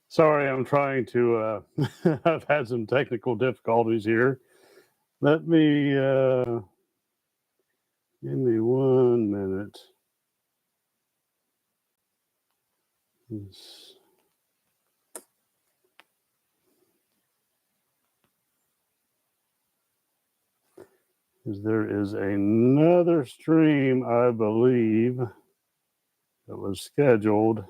Sorry, I'm trying to, I've had some technical difficulties here. Let me, give me 1 minute. There is another stream, I believe, that was scheduled.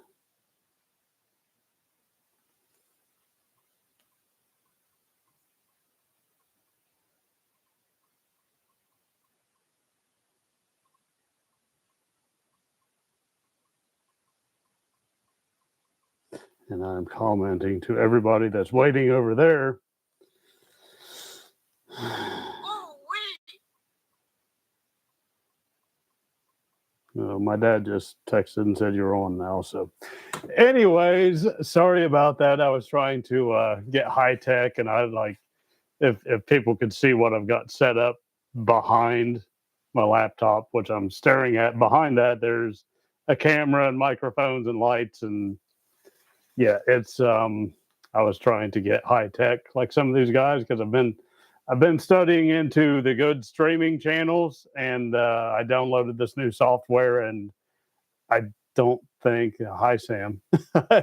And I'm commenting to everybody that's waiting over there. My dad just texted and said you're on now. So anyways, sorry about that. I was trying to get high tech, and I like if people could see what I've got set up behind my laptop, which I'm staring at. Behind that, there's a camera and microphones and lights, and yeah, it's I was trying to get high tech like some of these guys because I've been studying into the good streaming channels, and I downloaded this new software, and I don't think, hi Sam, I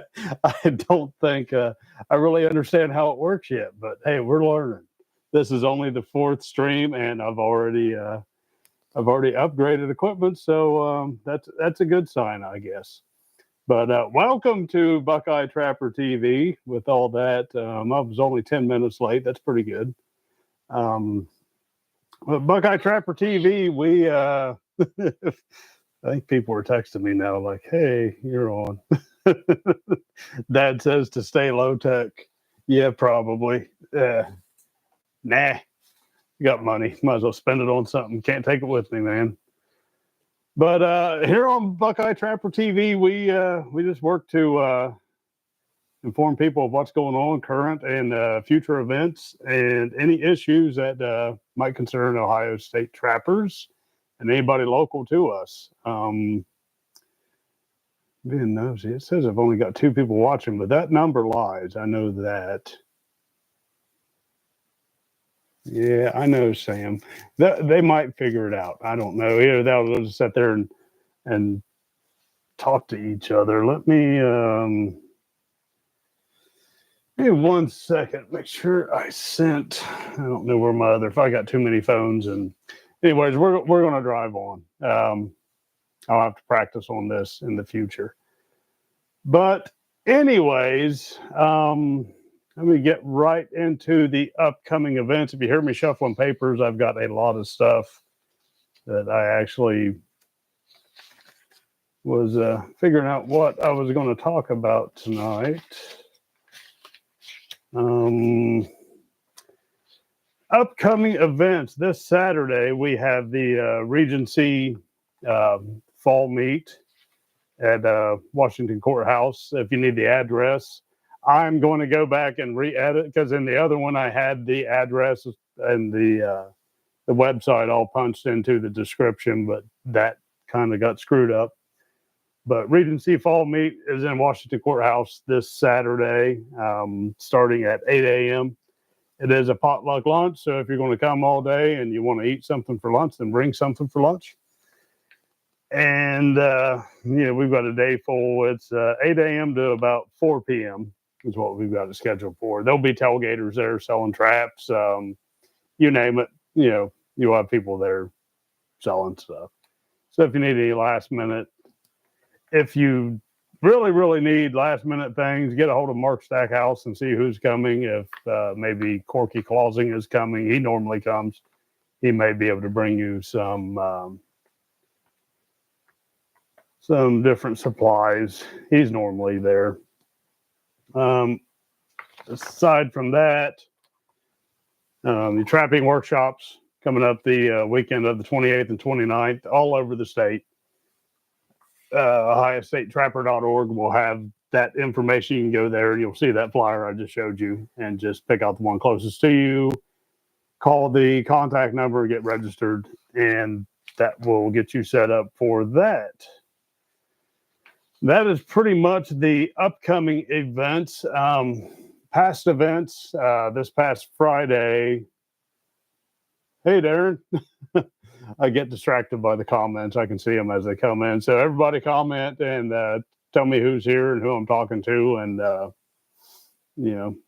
don't think I really understand how it works yet, but hey, we're learning. This is only the 4th stream, and I've already upgraded equipment, so that's a good sign, I guess. But welcome to Buckeye Trapper TV. With all that, I was only 10 minutes late. That's pretty good. But Buckeye Trapper TV, we I think people are texting me now like, hey, you're on. Dad says to stay low tech. Yeah, probably. Nah, you got money. Might as well spend it on something. Can't take it with me, man. But here on Buckeye Trapper TV, we just work to inform people of what's going on, current and future events, and any issues that might concern Ohio State trappers and anybody local to us. Being nosy, it says I've only got 2 people watching, but that number lies. I know that. Yeah, I know, Sam. They might figure it out. I don't know. Either they'll just sit there and talk to each other. Let me give me 1 second. Make sure I sent. I don't know where my other. If I got too many phones, and anyways, we're going to drive on. I'll have to practice on this in the future. But anyways, let me get right into the upcoming events. If you hear me shuffling papers, I've got a lot of stuff that I actually was figuring out what I was going to talk about tonight. Upcoming events. This Saturday, we have the Regency Fall Meet at Washington Courthouse. If you need the address, I'm going to go back and re-edit, because in the other one I had the address and the website all punched into the description, but that kind of got screwed up. But Regency Fall Meet is in Washington Courthouse this Saturday, starting at 8 a.m. It is a potluck lunch, so if you're going to come all day and you want to eat something for lunch, then bring something for lunch. And, we've got a day full. It's 8 a.m. to about 4 p.m. is what we've got it scheduled for. There'll be tailgaters there selling traps, you name it. You'll have people there selling stuff. So if you need any last minute, if you really, really need last minute things, get a hold of Mark Stackhouse and see who's coming. If maybe Corky Clausing is coming, he normally comes. He may be able to bring you some different supplies. He's normally there. Aside from that, the trapping workshops coming up the weekend of the 28th and 29th, all over the state. OhioStateTrapper.org will have that information, you can go there and you'll see that flyer I just showed you and just pick out the one closest to you, call the contact number, get registered, and that will get you set up for that. That is pretty much the upcoming events. Past events, this past Friday. Hey, Darren. I get distracted by the comments. I can see them as they come in. So everybody comment and tell me who's here and who I'm talking to, and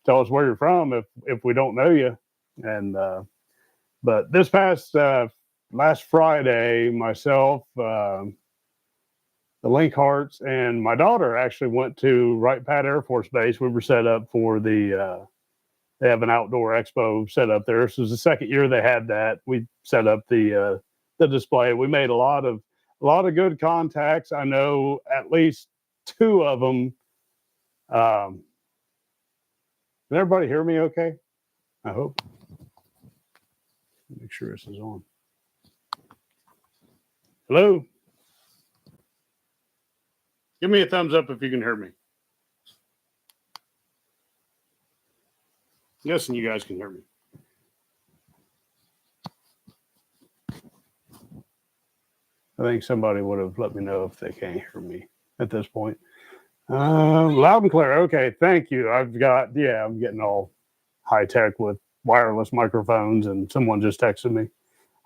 tell us where you're from if we don't know you. And but this past last Friday, myself, the Linkharts, and my daughter actually went to Wright Pat Air Force Base. We were set up for the they have an outdoor expo set up there. This was the second year they had that. We set up the display. We made a lot of good contacts. I know at least two of them. Can everybody hear me okay? I hope. Make sure this is on. Hello? Give me a thumbs up if you can hear me. I'm guessing you guys can hear me. I think somebody would have let me know if they can't hear me at this point. Loud and clear. Okay, thank you. I'm getting all high tech with wireless microphones, and someone just texted me.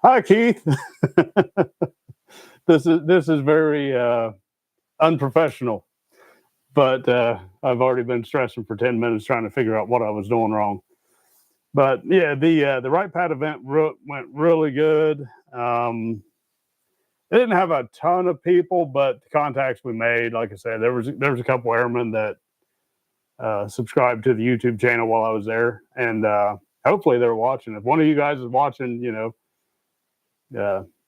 Hi, Keith. This is very unprofessional, but I've already been stressing for 10 minutes trying to figure out what I was doing wrong. But yeah, the Wright Pat event went really good. It didn't have a ton of people, but the contacts we made, like I said, there was a couple airmen that subscribed to the YouTube channel while I was there, and hopefully they're watching. If one of you guys is watching,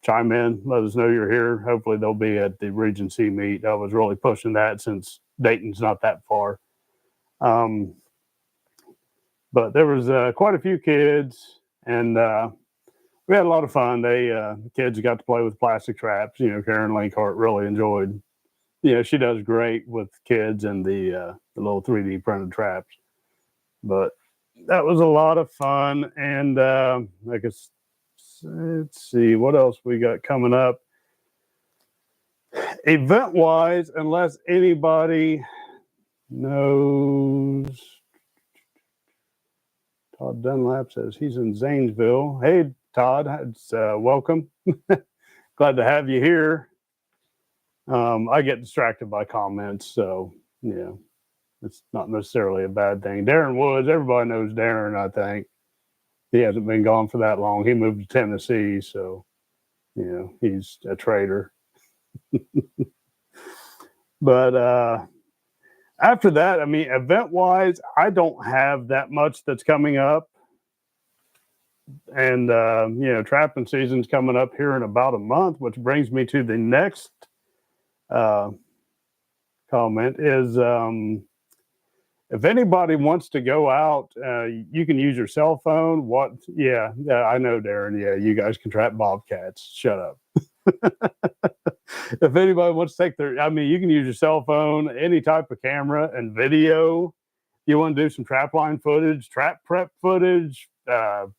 chime in, let us know you're here. Hopefully they'll be at the Regency meet. I was really pushing that since Dayton's not that far. But there was quite a few kids, and we had a lot of fun. The kids got to play with plastic traps. Karen Linkhart really enjoyed. She does great with kids and the little 3D printed traps. But that was a lot of fun. And I guess, let's see what else we got coming up. Event wise, unless anybody knows. Todd Dunlap says he's in Zanesville. Hey, Todd, welcome. Glad to have you here. I get distracted by comments, so it's not necessarily a bad thing. Darren Woods, everybody knows Darren, I think. He hasn't been gone for that long. He moved to Tennessee, so he's a trader. But after that, event-wise, I don't have that much that's coming up. And, trapping season's coming up here in about a month, which brings me to the next comment is, if anybody wants to go out, you can use your cell phone. Yeah, I know, Darren. Yeah, you guys can trap bobcats. Shut up. If anybody wants to take you can use your cell phone, any type of camera and video. You want to do some trap line footage, trap prep footage, fur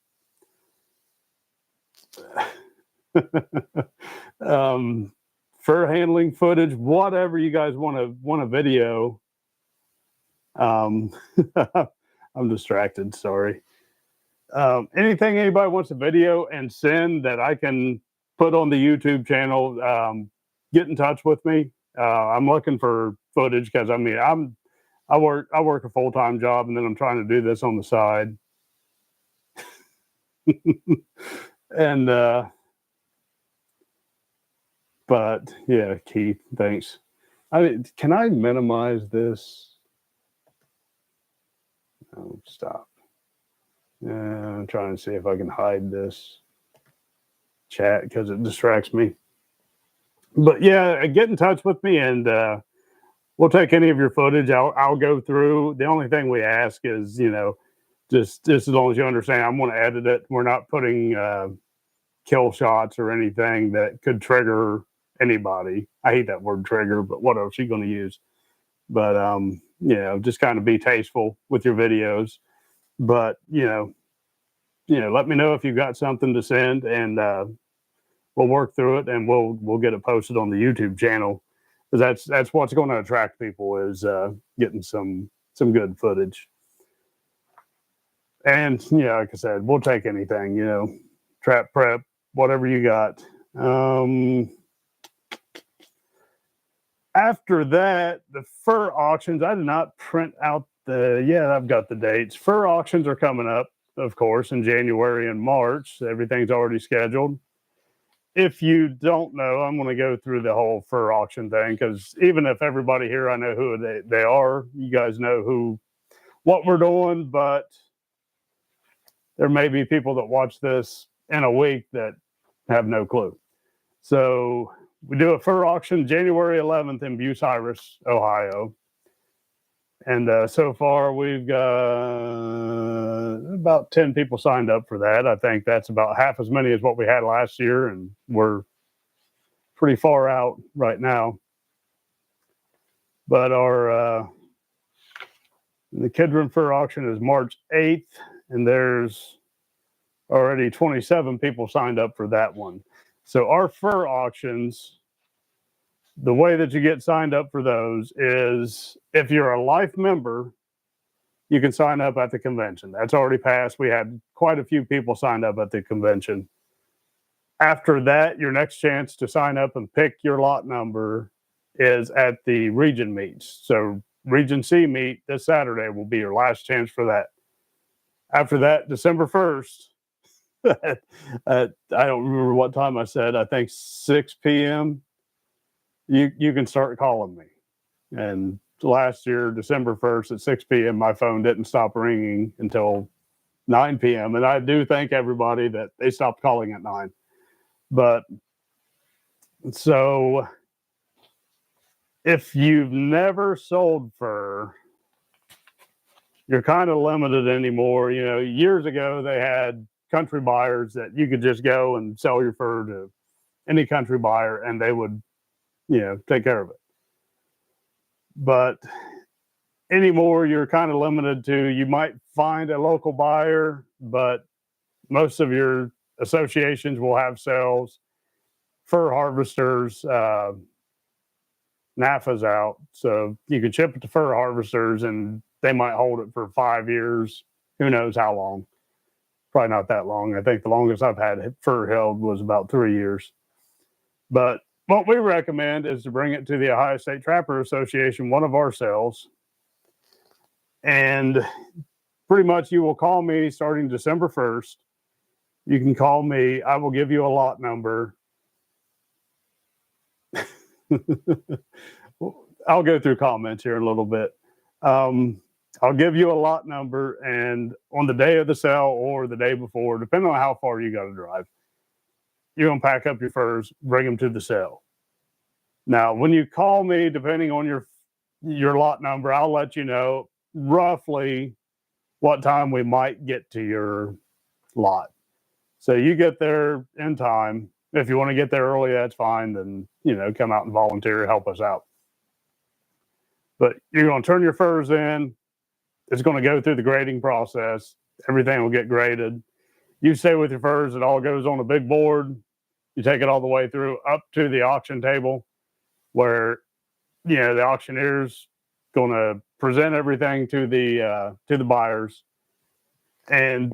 handling footage, whatever you guys want to video. I'm distracted. Sorry. Anything anybody wants to video and send that I can put on the YouTube channel, get in touch with me. I'm looking for footage because I work a full-time job and then I'm trying to do this on the side. And but yeah, Keith, thanks. Can I minimize this? Oh, stop. I'm trying to see if I can hide this chat because it distracts me. But yeah, get in touch with me and we'll take any of your footage. I'll go through. The only thing we ask is, just as long as you understand, I'm going to edit it. We're not putting kill shots or anything that could trigger anybody. I hate that word trigger, but what else are you going to use? But just kind of be tasteful with your videos. But, let me know if you've got something to send, and we'll work through it, and we'll get it posted on the YouTube channel. Because that's what's going to attract people, is getting some good footage. And, like I said, we'll take anything, trap prep, whatever you got. After that, the fur auctions, I did not print out I've got the dates. Fur auctions are coming up, of course, in January and March. Everything's already scheduled. If you don't know, I'm going to go through the whole fur auction thing, because even if everybody here, I know who they are, you guys know what we're doing, but there may be people that watch this in a week that have no clue. So we do a fur auction January 11th in Bucyrus, Ohio. And so far we've got about 10 people signed up for that. I think that's about half as many as what we had last year, and we're pretty far out right now. But the Kidron Fur Auction is March 8th, and there's already 27 people signed up for that one. So our fur auctions, the way that you get signed up for those is, if you're a life member, you can sign up at the convention. That's already passed. We had quite a few people signed up at the convention. After that, your next chance to sign up and pick your lot number is at the region meets. So Region C meet this Saturday will be your last chance for that. After that, December 1st, I don't remember what time I said, I think 6 p.m., you can start calling me. And last year, December 1st at 6 p.m., my phone didn't stop ringing until 9 p.m. And I do thank everybody that they stopped calling at 9. But so if you've never sold fur, you're kind of limited anymore. Years ago, they had country buyers that you could just go and sell your fur to any country buyer, and they would, take care of it. But anymore, you're kind of limited to, you might find a local buyer, but most of your associations will have sales. Fur harvesters, NAFA's out, so you can ship it to fur harvesters, and they might hold it for 5 years. Who knows how long? Probably not that long. I think the longest I've had fur held was about 3 years. But what we recommend is to bring it to the Ohio State Trapper Association, one of our sales. And pretty much you will call me starting December 1st. You can call me. I will give you a lot number. I'll go through comments here in a little bit. I'll give you a lot number, and on the day of the sale or the day before, depending on how far you got to drive, you're going to pack up your furs, bring them to the sale. Now, when you call me, depending on your lot number, I'll let you know roughly what time we might get to your lot. So you get there in time. If you want to get there early, that's fine. Then, come out and volunteer, help us out. But you're going to turn your furs in. It's going to go through the grading process. Everything will get graded. You stay with your furs. It all goes on a big board. You take it all the way through up to the auction table, where, the auctioneer's going to present everything to the buyers. And,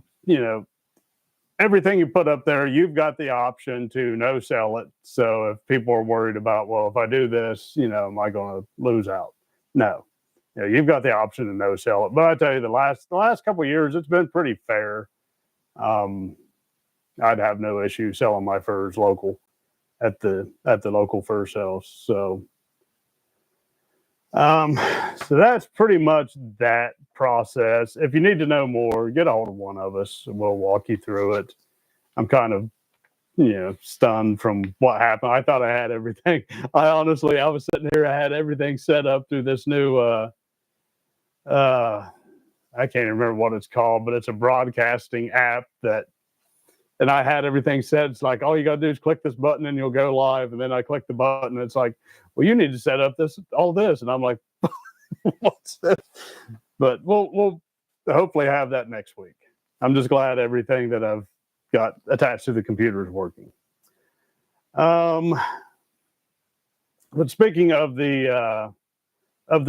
everything you put up there, you've got the option to no sell it. So if people are worried about, well, if I do this, am I going to lose out? No. You've got the option to no sell it. But I tell you, the last couple of years, it's been pretty fair. I'd have no issue selling my furs local at the local fur sales. So that's pretty much that process. If you need to know more, get a hold of one of us and we'll walk you through it. I'm kind of, stunned from what happened. I thought I had everything. I was sitting here, I had everything set up through this new, I can't even remember what it's called, but it's a broadcasting app and I had everything set. It's like, all you got to do is click this button and you'll go live. And then I click the button. And it's like, well, you need to set up all this. And I'm like, But we'll hopefully have that next week. I'm just glad everything that I've got attached to the computer is working. But speaking of the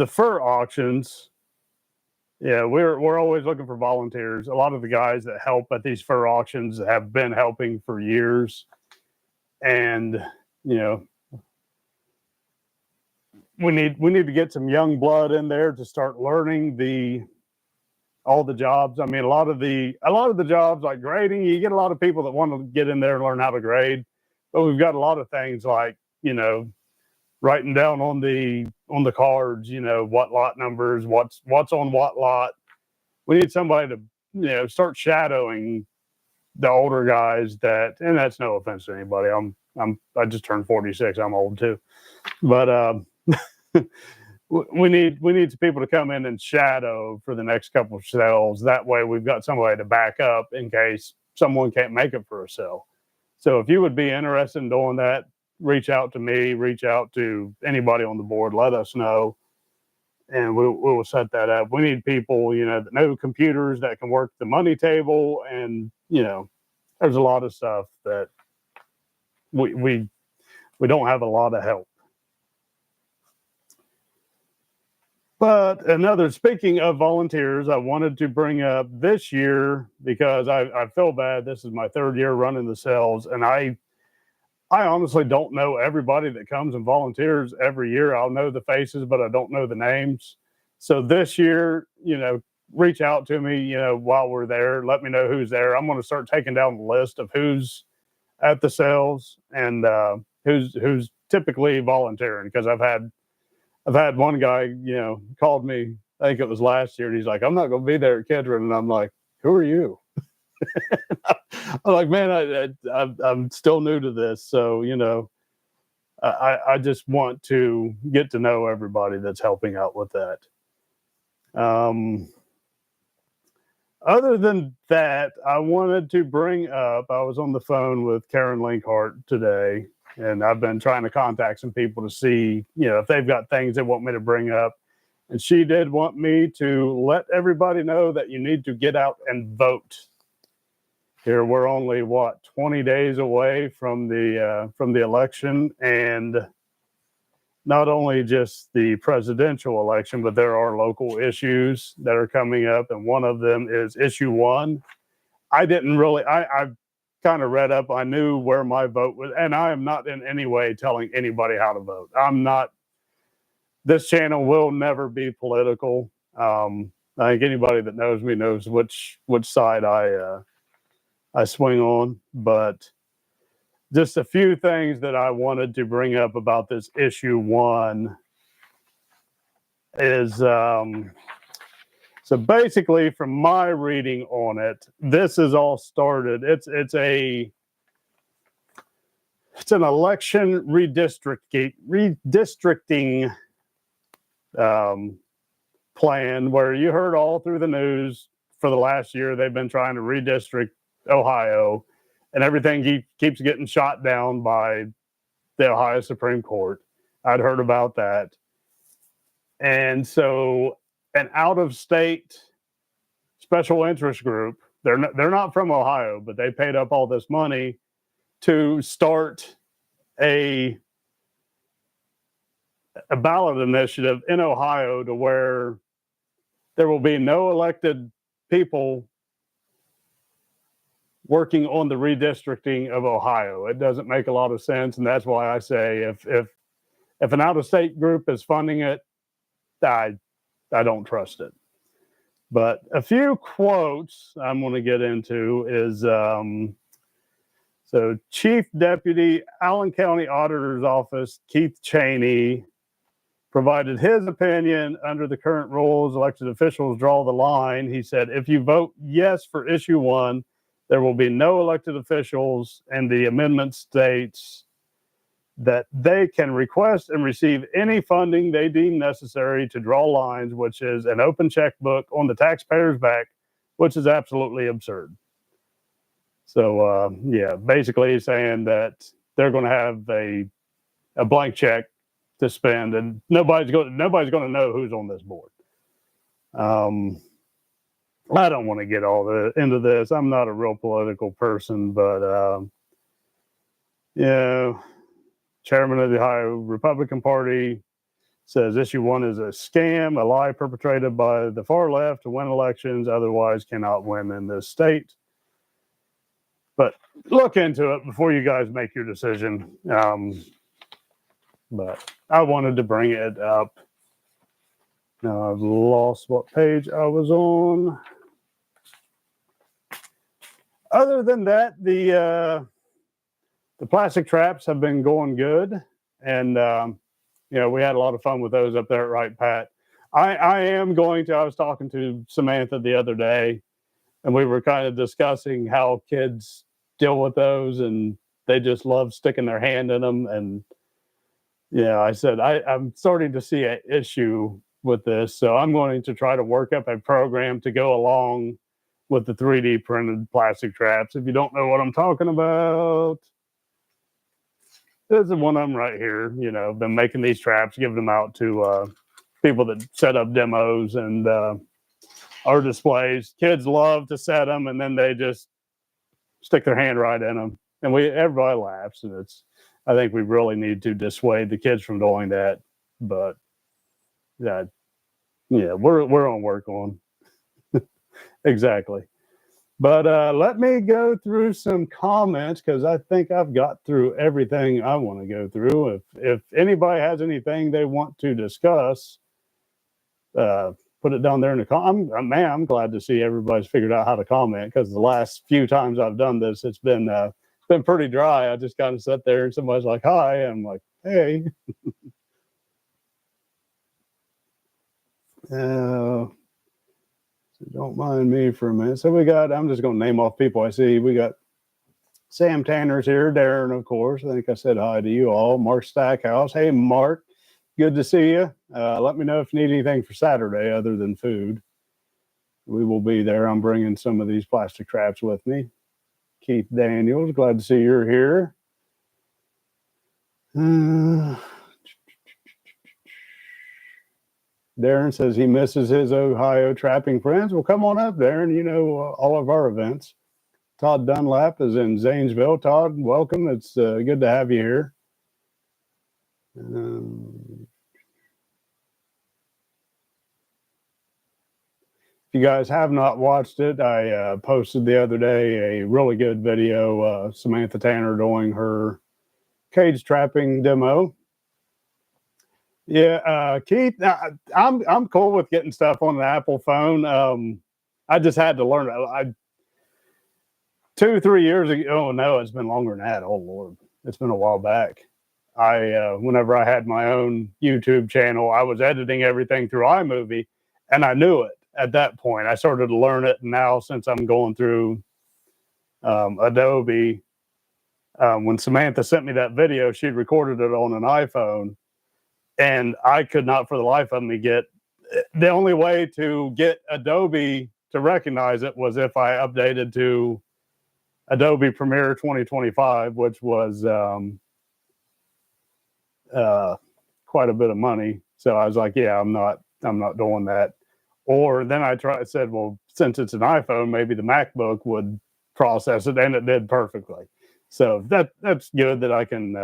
fur auctions, yeah, we're always looking for volunteers. A lot of the guys that help at these fur auctions have been helping for years, and we need to get some young blood in there to start learning all the jobs. I mean, a lot of the jobs like grading, you get a lot of people that want to get in there and learn how to grade, but we've got a lot of things like writing down on the cards, what lot numbers, what's on what lot. We need somebody to start shadowing the older guys and that's no offense to anybody. I just turned 46. I'm old too, but we need some people to come in and shadow for the next couple of sales. That way we've got somebody to back up in case someone can't make it for a sale. So if you would be interested in doing that, reach out to me, reach out to anybody on the board, let us know, and we'll set that up. We need people, that know computers, that can work the money table, and there's a lot of stuff that we don't have a lot of help. But speaking of volunteers, I wanted to bring up this year because I feel bad. This is my third year running the sales, and I honestly don't know everybody that comes and volunteers every year. I'll know the faces, but I don't know the names. So this year, reach out to me, while we're there. Let me know who's there. I'm going to start taking down the list of who's at the sales and who's typically volunteering, because I've had one guy, called me, I think it was last year, and he's like, I'm not going to be there at Kedron. And I'm like, who are you? I'm like, man, I'm still new to this. So, I just want to get to know everybody that's helping out with that. Other than that, I wanted to bring up, I was on the phone with Karen Linkhart today, and I've been trying to contact some people to see, if they've got things they want me to bring up. And she did want me to let everybody know that you need to get out and vote. Here we're only 20 days away from the election, and not only just the presidential election, but there are local issues that are coming up, and one of them is issue 1. I kind of read up. I knew where my vote was, and I am not in any way telling anybody how to vote. I'm not. This channel will never be political. I think anybody that knows me knows which side I swing on, but just a few things that I wanted to bring up about this issue 1 is, so basically from my reading on it, this is all started. It's an election redistricting plan where you heard all through the news for the last year, they've been trying to redistrict Ohio, and everything keeps getting shot down by the Ohio Supreme Court. I'd heard about that. And so an out-of-state special interest group, they're not from Ohio, but they paid up all this money to start a ballot initiative in Ohio to where there will be no elected people working on the redistricting of Ohio. It doesn't make a lot of sense, and that's why I say if an out-of-state group is funding it, I don't trust it. But a few quotes I'm going to get into is so Chief Deputy Allen County Auditor's Office Keith Cheney provided his opinion. Under the current rules, elected officials draw the line. He said, if you vote yes for issue 1, there will be no elected officials, and the amendment states that they can request and receive any funding they deem necessary to draw lines, which is an open checkbook on the taxpayer's back, which is absolutely absurd. So, basically he's saying that they're going to have a blank check to spend, and nobody's going to know who's on this board. I don't want to get into this. I'm not a real political person, but yeah, chairman of the Ohio Republican Party says issue 1 is a scam, a lie perpetrated by the far left to win elections, otherwise cannot win in this state. But look into it before you guys make your decision. But I wanted to bring it up. Now I've lost what page I was on. Other than that, the plastic traps have been going good, and we had a lot of fun with those up there at Right Pat. I was talking to Samantha the other day, and we were kind of discussing how kids deal with those, and they just love sticking their hand in them. And I said I'm starting to see an issue with this, so I'm going to try to work up a program to go along with the 3D printed plastic traps. If you don't know what I'm talking about, this is one of them right here. Been making these traps, giving them out to people that set up demos and our displays. Kids love to set them, and then they just stick their hand right in them, and everybody laughs. And I think we really need to dissuade the kids from doing that. But we're on work on. Exactly. But let me go through some comments, because I think I've got through everything I want to go through. If anybody has anything they want to discuss, put it down there in the comments. I'm glad to see everybody's figured out how to comment, because the last few times I've done this, it's been pretty dry. I just kind of sat there and somebody's like, hi. And I'm like, hey. Don't mind me for a minute. So I'm just going to name off people I see. We got Sam Tanner's here, Darren, of course. I think I said hi to you all. Mark Stackhouse. Hey, Mark. Good to see you. Let me know if you need anything for Saturday other than food. We will be there. I'm bringing some of these plastic traps with me. Keith Daniels, glad to see you're here. Darren says he misses his Ohio trapping friends. Well, come on up, Darren. All of our events. Todd Dunlap is in Zanesville. Todd, welcome. It's good to have you here. If you guys have not watched it, I posted the other day a really good video, Samantha Tanner doing her cage trapping demo. Yeah, Keith, I'm cool with getting stuff on an Apple phone. I just had to learn it. 2-3 years ago, oh no, it's been longer than that. Oh Lord, it's been a while back. Whenever I had my own YouTube channel, I was editing everything through iMovie, and I knew it at that point. I started to learn it, and now since I'm going through Adobe, when Samantha sent me that video, she'd recorded it on an iPhone. And I could not for the life of me the only way to get Adobe to recognize it was if I updated to Adobe Premiere 2025, which was quite a bit of money. So I was like, yeah, I'm not doing that. Or then I said, well, since it's an iPhone, maybe the MacBook would process it, and it did perfectly. So that's good that I can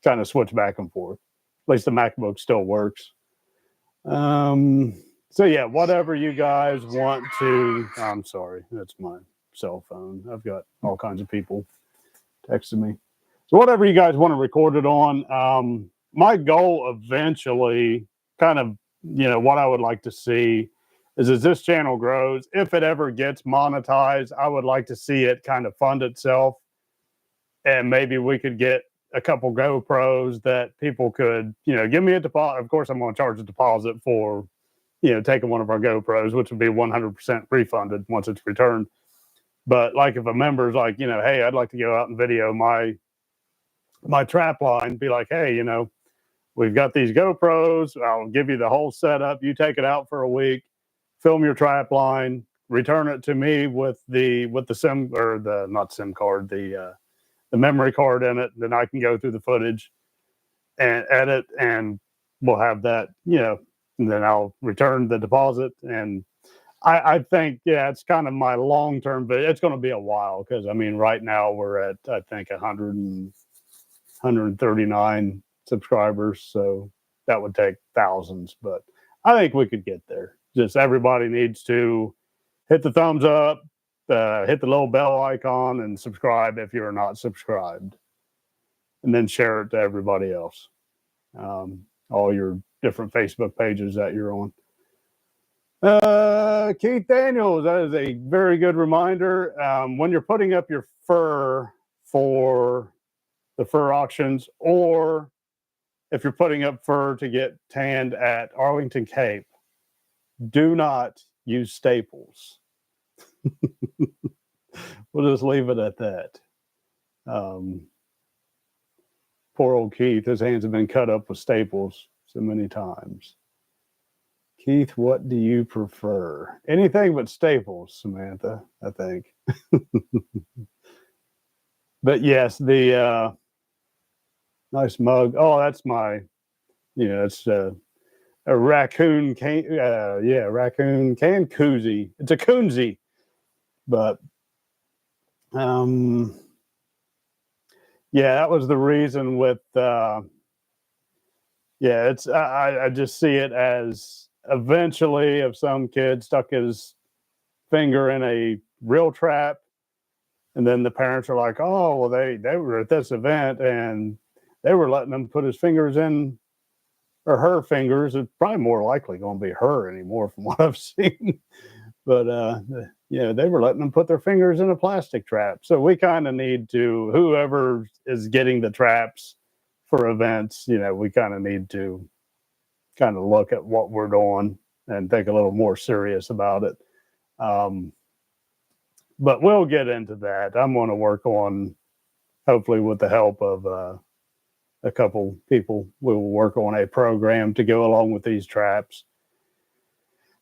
kind of switch back and forth. At least the MacBook still works. So yeah, whatever you guys want to. I'm sorry, that's my cell phone. I've got all kinds of people texting me. So whatever you guys want to record it on. My goal eventually, kind of, what I would like to see is as this channel grows, if it ever gets monetized, I would like to see it kind of fund itself, and maybe we could get a couple GoPros that people could, give me a deposit. Of course, I'm going to charge a deposit for, taking one of our GoPros, which would be 100% refunded once it's returned. But like if a member's like, hey, I'd like to go out and video my trap line, be like, hey, we've got these GoPros. I'll give you the whole setup. You take it out for a week, film your trap line, return it to me with the SIM, or the not SIM card, the memory card in it. Then I can go through the footage and edit, and we'll have that, and then I'll return the deposit. And I think, yeah, it's kind of my long-term, but it's going to be a while because, I mean, right now we're at, I think, 139 subscribers. So that would take thousands, but I think we could get there. Just everybody needs to hit the thumbs up, hit the little bell icon, and subscribe if you're not subscribed. And then share it to everybody else. All your different Facebook pages that you're on. Keith Daniels, that is a very good reminder. When you're putting up your fur for the fur auctions, or if you're putting up fur to get tanned at Arlington Cape, do not use staples. We'll just leave it at that. Poor old Keith, his hands have been cut up with staples so many times. Keith, what do you prefer? Anything but staples, Samantha, I think. But yes, the nice mug. Oh, that's my, it's a raccoon can, raccoon can koozie. It's a koozie, but yeah, that was the reason with it's I just see it as eventually if some kid stuck his finger in a real trap, and then the parents are like, oh, well, they were at this event and they were letting them put his fingers in, or her fingers. It's probably more likely going to be her anymore from what I've seen. But they were letting them put their fingers in a plastic trap. So we kind of need to, whoever is getting the traps for events, we kind of need to kind of look at what we're doing and think a little more serious about it. But we'll get into that. I'm going to work on, hopefully with the help of a couple people, we will work on a program to go along with these traps.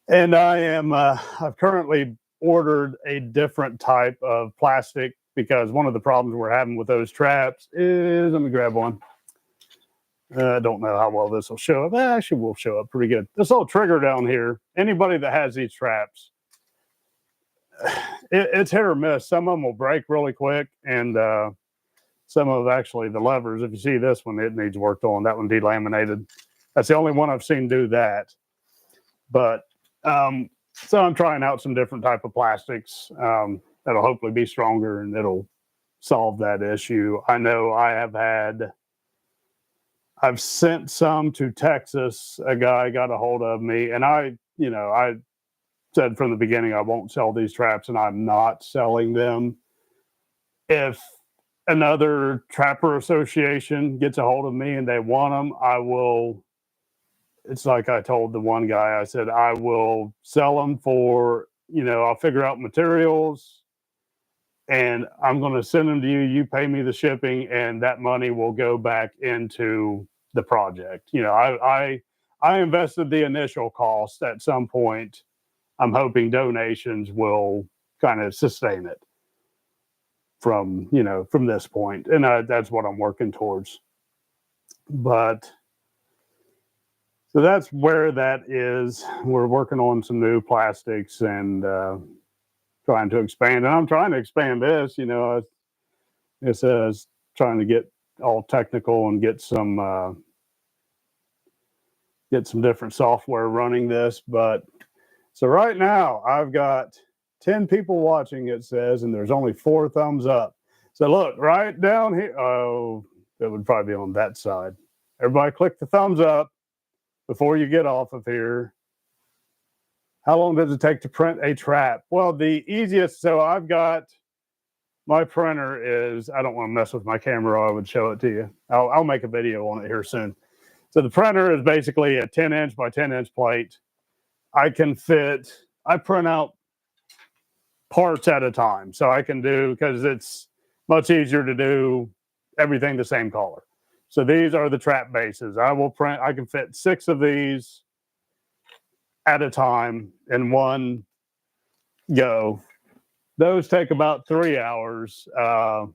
And I've currently ordered a different type of plastic because one of the problems we're having with those traps is, let me grab one. I don't know how well this will show up. Actually, will show up pretty good. This little trigger down here, anybody that has these traps, it's hit or miss. Some of them will break really quick, and some of actually the levers, if you see this one, it needs worked on. That one delaminated. That's the only one I've seen do that. But so I'm trying out some different type of plastics that'll hopefully be stronger and it'll solve that issue. I know I've sent some to Texas. A guy got a hold of me, and I said from the beginning I won't sell these traps, and I'm not selling them. If another trapper association gets a hold of me and they want them, I will. It's like I told the one guy, I said, I will sell them for, I'll figure out materials and I'm going to send them to you. You pay me the shipping and that money will go back into the project. I invested the initial cost. At some point, I'm hoping donations will kind of sustain it from this point. And that's what I'm working towards. But so that's where that is. We're working on some new plastics and trying to expand. And I'm trying to expand this, it says trying to get all technical and get some different software running this. But so right now I've got 10 people watching, it says, and there's only 4 thumbs up. So look right down here. Oh, that would probably be on that side. Everybody click the thumbs up before you get off of here. How long does it take to print a trap? Well, the easiest, so I've got, my printer is, I don't want to mess with my camera, I would show it to you. I'll make a video on it here soon. So the printer is basically a 10-inch by 10-inch plate. I print out parts at a time. So I can do, because it's much easier to do everything the same color. So these are the trap bases. I can fit 6 of these at a time in one go. Those take about 3 hours. The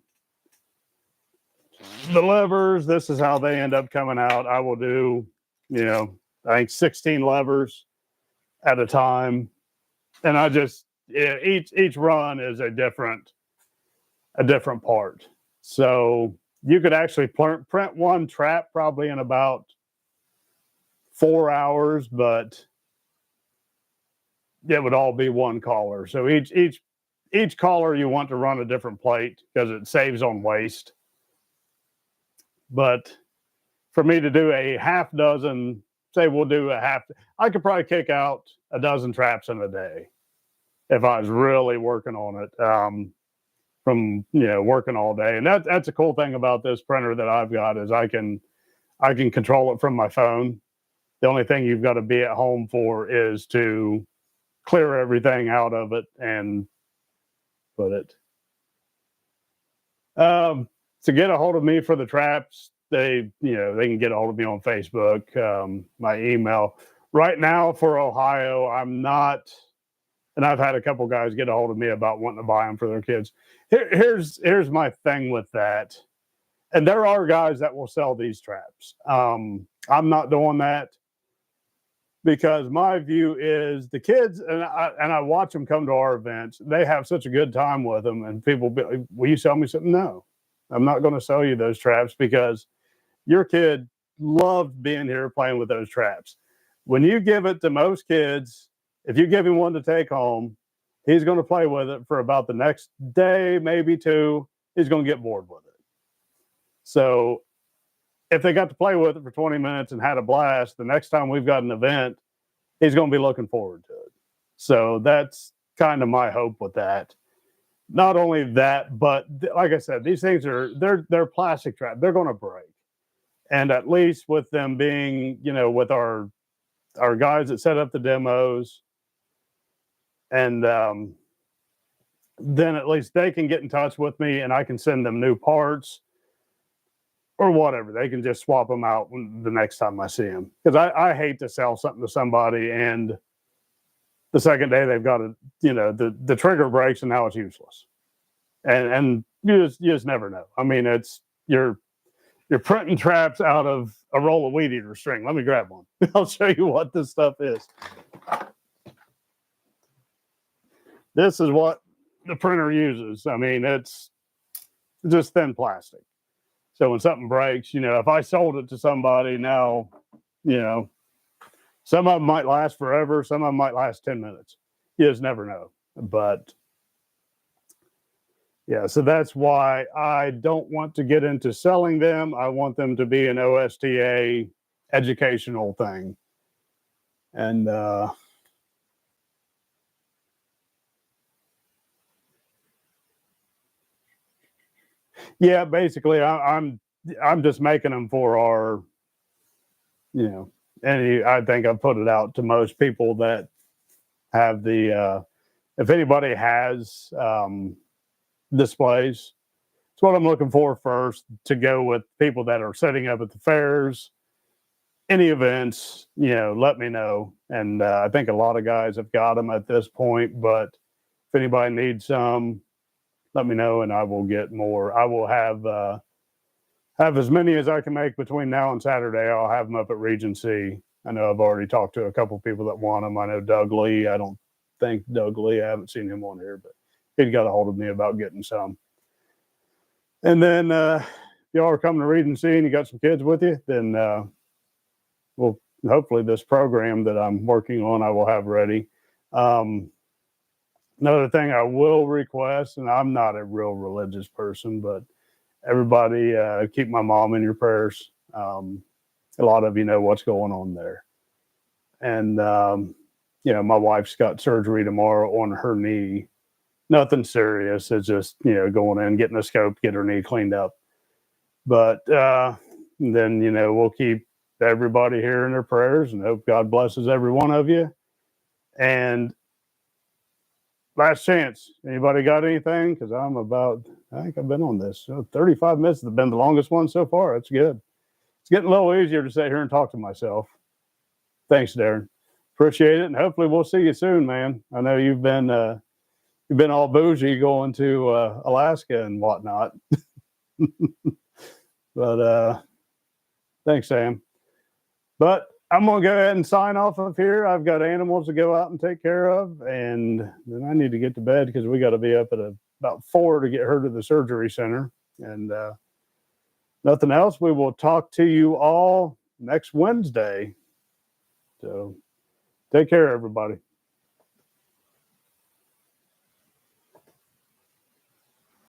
levers, this is how they end up coming out. I will do, I think 16 levers at a time. And each run is a different part. So you could actually print one trap probably in about 4 hours, but it would all be one collar. So each collar you want to run a different plate because it saves on waste. But for me to do a half dozen, say we'll do a half, I could probably kick out a dozen traps in a day if I was really working on it. From working all day, and that's a cool thing about this printer that I've got is I can control it from my phone. The only thing you've got to be at home for is to clear everything out of it and put it. To get a hold of me for the traps, they can get a hold of me on Facebook, my email. Right now for Ohio, I'm not, and I've had a couple guys get a hold of me about wanting to buy them for their kids. Here's my thing with that. And there are guys that will sell these traps. I'm not doing that because my view is the kids, and I watch them come to our events. They have such a good time with them, and people be like, will you sell me something? No, I'm not going to sell you those traps because your kid loved being here playing with those traps. When you give it to most kids, if you give him one to take home, he's going to play with it for about the next day, maybe two. He's going to get bored with it. So if they got to play with it for 20 minutes and had a blast, the next time we've got an event, he's going to be looking forward to it. So that's kind of my hope with that. Not only that, but like I said, these things they're plastic traps. They're going to break. And at least with them being, with our guys that set up the demos, and then at least they can get in touch with me and I can send them new parts or whatever. They can just swap them out the next time I see them. Because I hate to sell something to somebody and the second day they've got it, the trigger breaks and now it's useless. And you just never know. I mean, you're printing traps out of a roll of weed eater string. Let me grab one. I'll show you what this stuff is. This is what the printer uses. I mean, it's just thin plastic. So when something breaks, if I sold it to somebody now, some of them might last forever. Some of them might last 10 minutes. You just never know. But yeah, so that's why I don't want to get into selling them. I want them to be an OSTA educational thing. And yeah, basically, I'm just making them for our, and I think I've put it out to most people that have the, if anybody has displays, it's what I'm looking for first to go with people that are setting up at the fairs, any events, let me know. And I think a lot of guys have got them at this point, but if anybody needs some, let me know and I will get more. I will have as many as I can make between now and Saturday. I'll have them up at Regency. I know I've already talked to a couple people that want them. I know Doug Lee. I don't think Doug Lee. I haven't seen him on here, but he got a hold of me about getting some. And then if y'all are coming to Regency and you got some kids with you, then well, hopefully this program that I'm working on, I will have ready. Another thing I will request, and I'm not a real religious person, but everybody keep my mom in your prayers. A lot of you know what's going on there. And, my wife's got surgery tomorrow on her knee. Nothing serious. It's just, going in, getting a scope, get her knee cleaned up. But then, we'll keep everybody here in their prayers and hope God blesses every one of you. And last chance. Anybody got anything? Because I think I've been on this. 35 minutes has been the longest one so far. That's good. It's getting a little easier to sit here and talk to myself. Thanks, Darren. Appreciate it. And hopefully we'll see you soon, man. I know you've been all bougie going to Alaska and whatnot. But thanks, Sam. But I'm going to go ahead and sign off of here. I've got animals to go out and take care of, and then I need to get to bed because we got to be up at about 4 to get her to the surgery center. And nothing else. We will talk to you all next Wednesday. So take care, everybody.